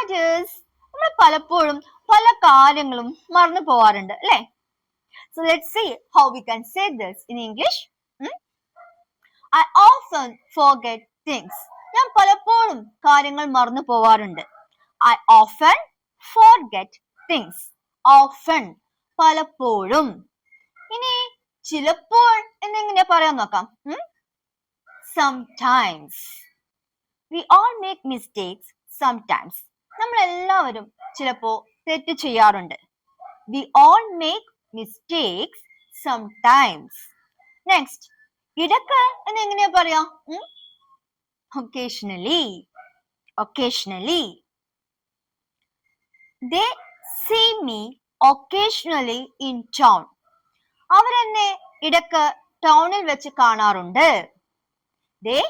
that is, നമ്മൾ പലപ്പോഴും പല കാര്യങ്ങളും മറന്നു പോവാറുണ്ട് അല്ലേ? So let's see how we can say this in English. I often forget things. ഞാൻ പലപ്പോഴും കാര്യങ്ങൾ മറന്നു പോവാറുണ്ട്. I often forget things. Often, പലപ്പോഴും. ഇനി ചിലപ്പോൾ എന്നെങ്ങനെ പറയാൻ നോക്കാം. Sometimes. We all make mistakes sometimes. നമ്മൾ എല്ലാവരും ചിലപ്പോ തെറ്റ് ചെയ്യാറുണ്ട്. We all make mistakes sometimes. Next, ഇടയ്ക്ക് എന്നെങ്ങനെയാ പറയാ? Occasionally. Occasionally. They see me occasionally in town. അവരെന്നെ ഇടയ്ക്ക് ടൗണിൽ വെച്ച് കാണാറുണ്ട്. They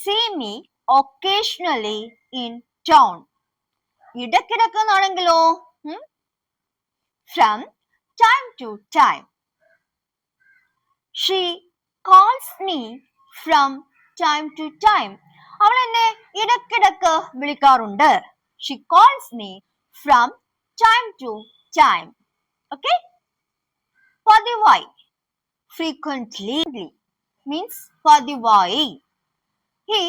see me occasionally in town. ഇടയ്ക്കിടയ്ക്ക് എന്നാണെങ്കിലോ from time to time. She calls me from time to time. അവൾ എന്നെ ഇടയ്ക്കിടയ്ക്ക് വിളിക്കാറുണ്ട്. She calls me from time to time. Okay? പതിവായി. Frequently means പതിവായി. He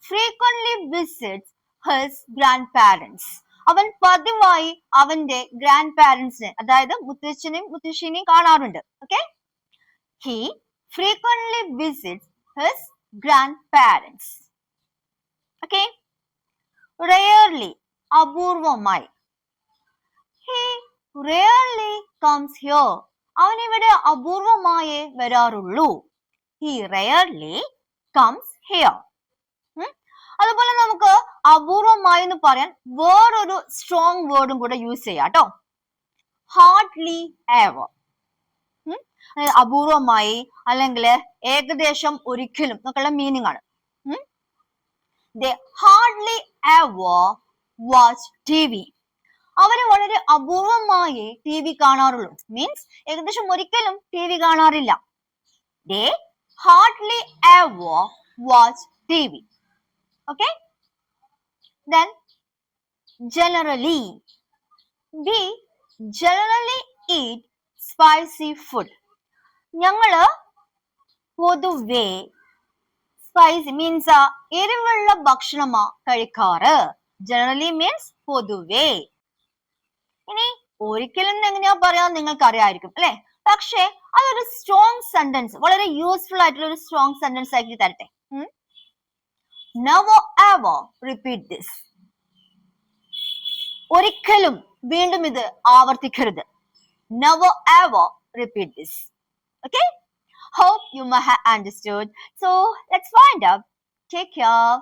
frequently visits his grandparents. അവൻ പതിവായി അവന്റെ ഗ്രാൻഡ് പാരന്റ്സിനെ, അതായത് മുത്തച്ഛനെയും മുത്തശ്ശിനെയും കാണാറുണ്ട്. Okay? He frequently visits his grandparents. Okay? Rarely, അപൂർവമായി. He rarely comes here. അവൻ ഇവിടെ അപൂർവമായേ വരാറുള്ളൂ. He rarely comes here. അതുപോലെ നമുക്ക് അപൂർവമായി എന്ന് പറയാൻ വേറൊരു സ്ട്രോങ് വേർഡും കൂടെ യൂസ് ചെയ്യാം കേട്ടോ. Hardly ever. അപൂർവമായി അല്ലെങ്കിൽ ഏകദേശം ഒരിക്കലും എന്നൊക്കെയുള്ള മീനിങ് ആണ്. They hardly ever watch TV. അവര് വളരെ അപൂർവമായി ടി വി കാണാറുള്ളൂ. മീൻസ് ഏകദേശം ഒരിക്കലും ടി വി കാണാറില്ല. They hardly ever watch TV. Okay? Then generally. We generally eat spicy food. ഞങ്ങള് പൊതുവേ സ്പൈസി മീൻസ് എരിവുള്ള ഭക്ഷണമാ കഴിക്കാറ്. ജനറലി മീൻസ് പൊതുവേ. ഇനി ഒരിക്കലും എങ്ങനെയാ പറയാ നിങ്ങൾക്ക് അറിയായിരിക്കും അല്ലെ? പക്ഷെ അതൊരു സ്ട്രോങ് സെന്റൻസ്, വളരെ യൂസ്ഫുൾ ആയിട്ടുള്ള ഒരു സ്ട്രോങ് സെന്റൻസ് ആക്കി തരട്ടെ. Never ever repeat this. ഒരിക്കലും വീണ്ടും ഇത് ആവർത്തിക്കരുത്. Never ever repeat this. Okay? Hope you may have understood. So let's find out. Take care.